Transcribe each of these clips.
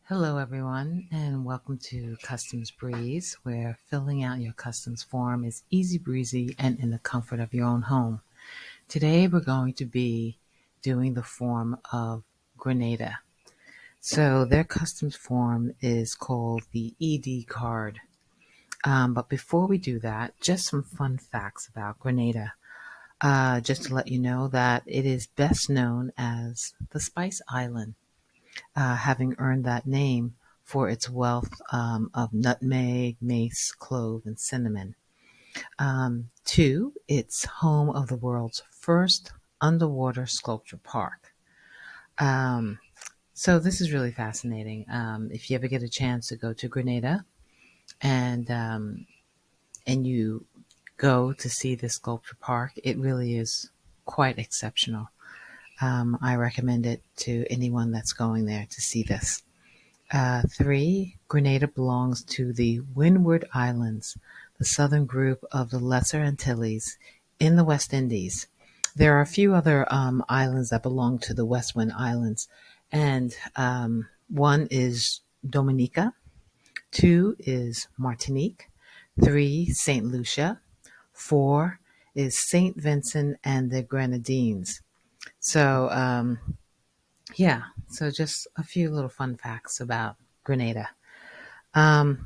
Hello, everyone, and welcome to Customs Breeze, where filling out your customs form is easy breezy and in the comfort of your own home. Today, we're going to be doing the form of Grenada. So, their customs form is called the ED card. But before we do that, just some fun facts about Grenada. Just to let you know that it is best known as the Spice Island, having earned that name for its wealth of nutmeg, mace, clove, and cinnamon. Two, it's home of the world's first underwater sculpture park. Um, so this is really fascinating. If you ever get a chance to go to Grenada and you go to see the sculpture park, it really is quite exceptional. I recommend it to anyone that's going there to see this. Three, Grenada belongs to the Windward Islands, the southern group of the Lesser Antilles in the West Indies. There are a few other islands that belong to the Westwind Islands, and one is Dominica, two is Martinique, three, St. Lucia, four is St. Vincent and the Grenadines. So, yeah, so just a few little fun facts about Grenada. Another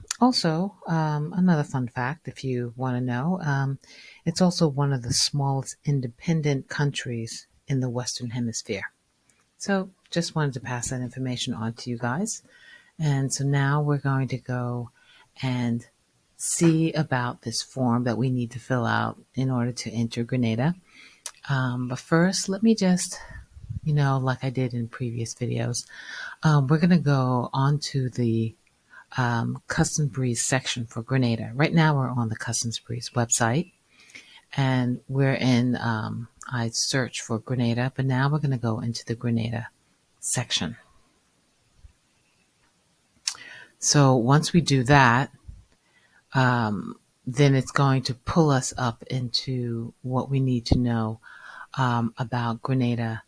fun fact, if you want to know, it's also one of the smallest independent countries in the Western Hemisphere. So just wanted to pass that information on to you guys. And so now we're going to go and see about this form that we need to fill out in order to enter Grenada. But first, let me just, like I did in previous videos, we're going to go onto the Customs Breeze section for Grenada. Right now we're on the Customs Breeze website and we're in, I search for Grenada, but now we're going to go into the Grenada section. So once we do that, then it's going to pull us up into what we need to know about Grenada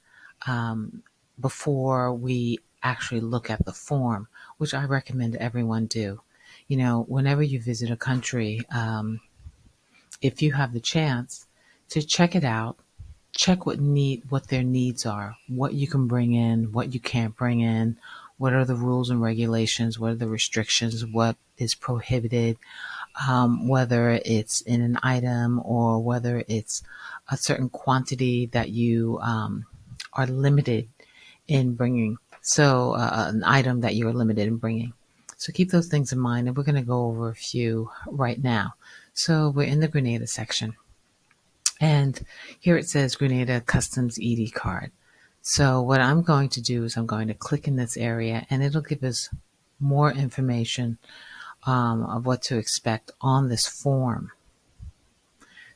before we actually look at the form, which I recommend everyone do. Whenever you visit a country, if you have the chance to check it out, check what their needs are, what you can bring in, what you can't bring in, what are the rules and regulations, what are the restrictions, what is prohibited, whether it's in an item or whether it's a certain quantity that you are limited in bringing. So an item that you are limited in bringing. So keep those things in mind, and we're going to go over a few right now. So we're in the Grenada section, and here it says Grenada Customs ED card. So what I'm going to do is I'm going to click in this area, and it'll give us more information of what to expect on this form.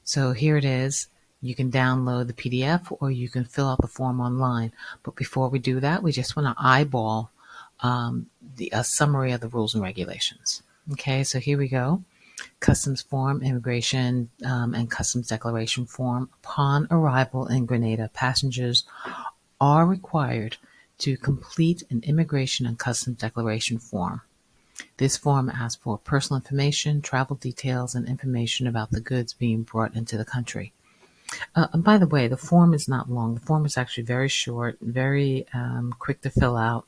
So here it is. You can download the PDF or you can fill out the form online. But before we do that, we just want to eyeball a summary of the rules and regulations. Okay, so here we go. Customs form, immigration and customs declaration form. Upon arrival in Grenada, passengers are required to complete an immigration and customs declaration form. This form asks for personal information, travel details, and information about the goods being brought into the country. And by the way, the form is not long. The form is actually very short, very quick to fill out.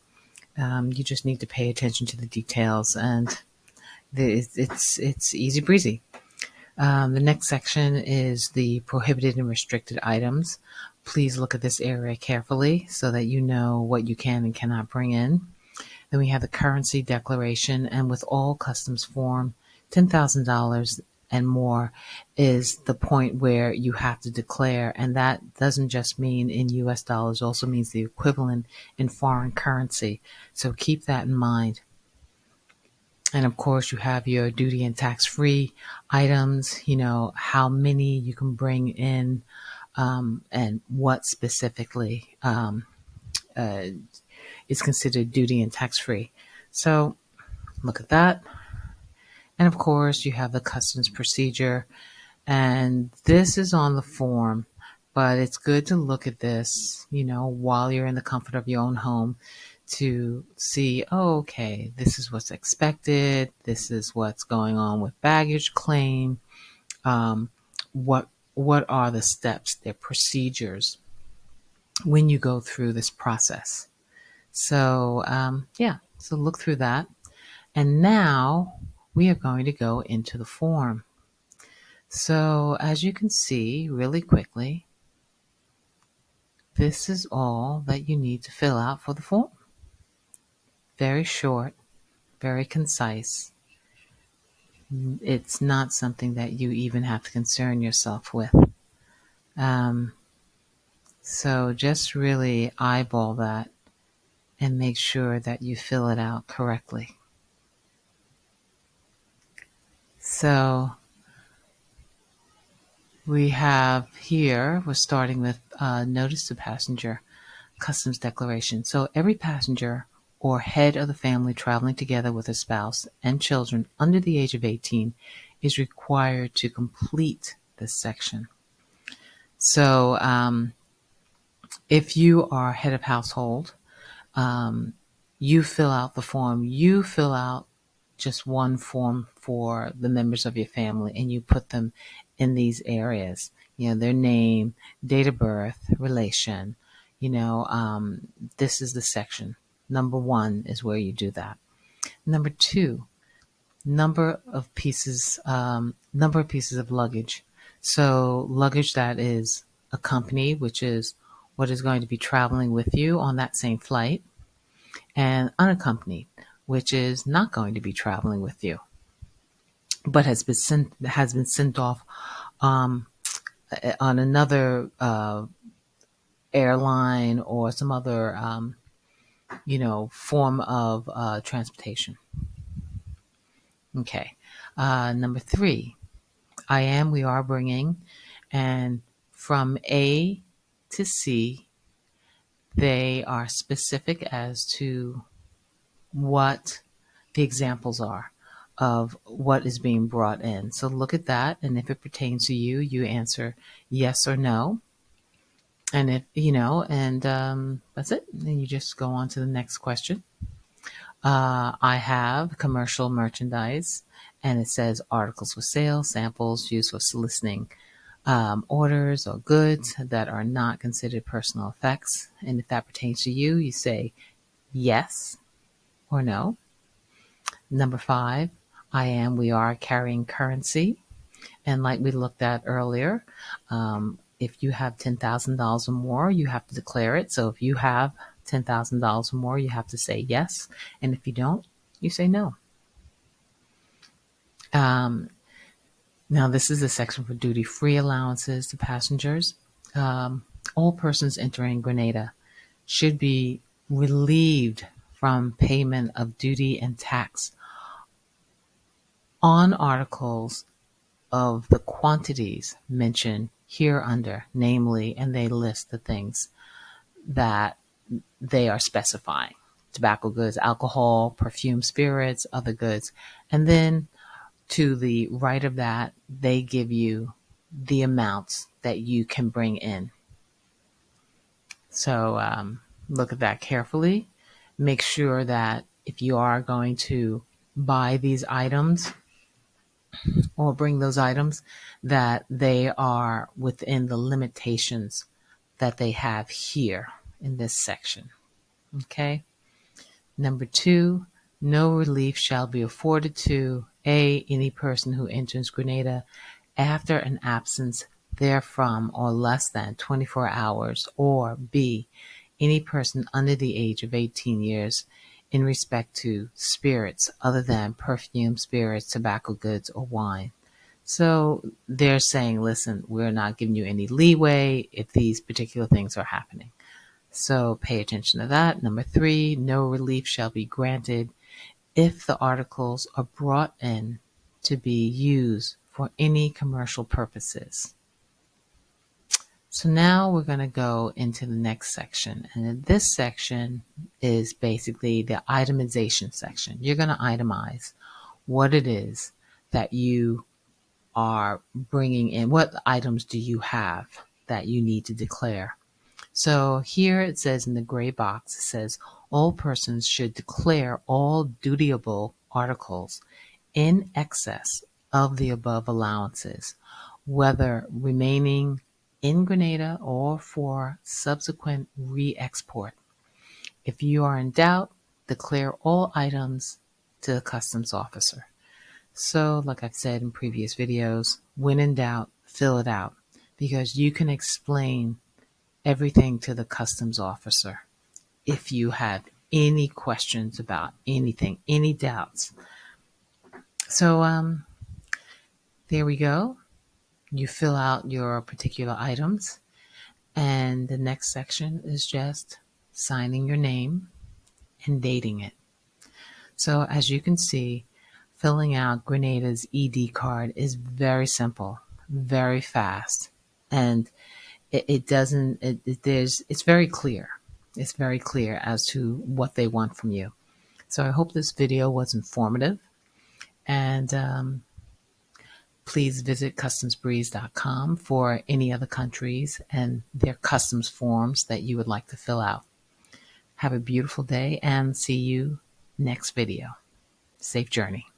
You just need to pay attention to the details, and it's easy breezy. The next section is the prohibited and restricted items. Please look at this area carefully so that you know what you can and cannot bring in. Then we have the currency declaration, and with all customs form, $10,000 and more is the point where you have to declare, and that doesn't just mean in US dollars, also means the equivalent in foreign currency. So keep that in mind. And of course, you have your duty and tax-free items, how many you can bring in, and what specifically is considered duty and tax-free. So look at that. And of course, you have the customs procedure. And this is on the form, but it's good to look at this, while you're in the comfort of your own home to see, oh, okay, this is what's expected. This is what's going on with baggage claim. Um, what are the steps, their procedures when you go through this process? So so look through that. And now we are going to go into the form. So as you can see really quickly, this is all that you need to fill out for the form. Very short, very concise. It's not something that you even have to concern yourself with. Um, so just really eyeball that and make sure that you fill it out correctly. So we have here, we're starting with notice to passenger customs declaration. So every passenger or head of the family traveling together with a spouse and children under the age of 18 is required to complete this section. So if you are head of household, you fill out the form. You fill out just one form for the members of your family, and you put them in these areas. Their name, date of birth, relation. This is the section. Number 1 is where you do that. Number 2, number of pieces of luggage. So luggage that is accompanied, which is what is going to be traveling with you on that same flight, and unaccompanied, which is not going to be traveling with you, but has been sent off on another airline or some other form of transportation. Okay. Number 3, we are bringing, and from A to C, they are specific as to what the examples are of what is being brought in. So look at that, and if it pertains to you, you answer yes or no. And if that's it. Then you just go on to the next question. I have commercial merchandise, and it says articles for sale, samples used for soliciting orders or goods that are not considered personal effects. And if that pertains to you, you say yes or no. Number 5, we are carrying currency. And like we looked at earlier, if you have $10,000 or more, you have to declare it. So if you have $10,000 or more, you have to say yes. And if you don't, you say no. Now, this is the section for duty-free allowances to passengers. All persons entering Grenada should be relieved from payment of duty and tax on articles of the quantities mentioned hereunder, namely, and they list the things that they are specifying: tobacco goods, alcohol, perfume, spirits, other goods. And then to the right of that, they give you the amounts that you can bring in. So look at that carefully. Make sure that if you are going to buy these items or bring those items, that they are within the limitations that they have here in this section. Okay. Number 2, no relief shall be afforded to A, any person who enters Grenada after an absence therefrom or less than 24 hours, or B, any person under the age of 18 years in respect to spirits other than perfume, spirits, tobacco goods, or wine. So they're saying, listen, we're not giving you any leeway if these particular things are happening. So pay attention to that. Number 3, no relief shall be granted if the articles are brought in to be used for any commercial purposes. So now we're going to go into the next section. And this section is basically the itemization section. You're going to itemize what it is that you are bringing in. What items do you have that you need to declare? So here it says in the gray box, it says all persons should declare all dutiable articles in excess of the above allowances, whether remaining in Grenada or for subsequent re-export. If you are in doubt, declare all items to the customs officer. So, like I've said in previous videos, when in doubt, fill it out, because you can explain everything to the customs officer if you have any questions about anything, any doubts. So, there we go. You fill out your particular items, and the next section is just signing your name and dating it. So as you can see, filling out Grenada's ED card is very simple, very fast, and it's very clear. It's very clear as to what they want from you. So I hope this video was informative, and please visit customsbreeze.com for any other countries and their customs forms that you would like to fill out. Have a beautiful day and see you next video. Safe journey.